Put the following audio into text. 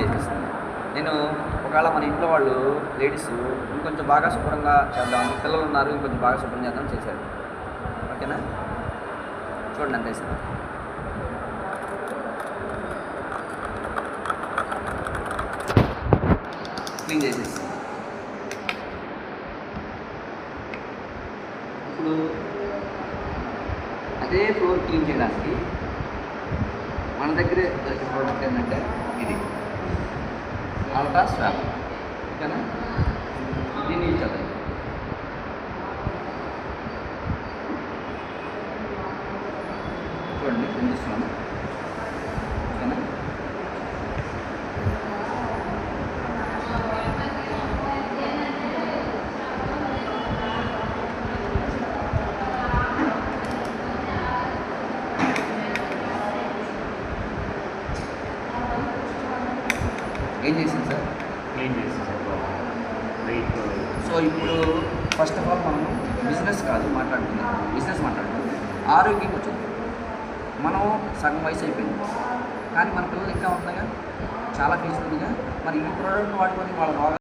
చేసేసింది. నేను ఒకవేళ మన ఇంట్లో వాళ్ళు లేడీస్ ఇంకొంచెం బాగా శుభ్రంగా చేద్దాం, పిల్లలు ఉన్నారు ఇంకొంచెం బాగా శుభ్రం చేద్దాం చేశారు. ఓకేనా, చూడండి అంతే సార్. క్లీన్ చేసేసి ఇప్పుడు అదే ఫ్లోర్ క్లీన్ చేయడానికి మన దగ్గరే దొరికే ప్రోడక్ట్ ఏంటంటే ఇది అల్ట్రా స్వాప్. ఓకేనా, దీన్ని యూజ్ చేద్దాం. చూడండి చూపిస్తున్నాను. ఓకేనా, ఏం చేసింది సార్? క్లీన్ చేసి వెయిట్. సో ఇప్పుడు ఫస్ట్ ఆఫ్ ఆల్ మనం బిజినెస్ కాదు మాట్లాడుతున్నాం, బిజినెస్ మాట్లాడుతున్నాం. ఆరోగ్యం వచ్చింది, మనం సగం వయసు అయిపోయింది, కానీ మన పిల్లలు ఇంకా ఉన్నాయిగా, చాలా ఫీజు ఉందిగా. మరి ఈ ప్రోడక్ట్ వాడుకొని వాళ్ళ రోగాలు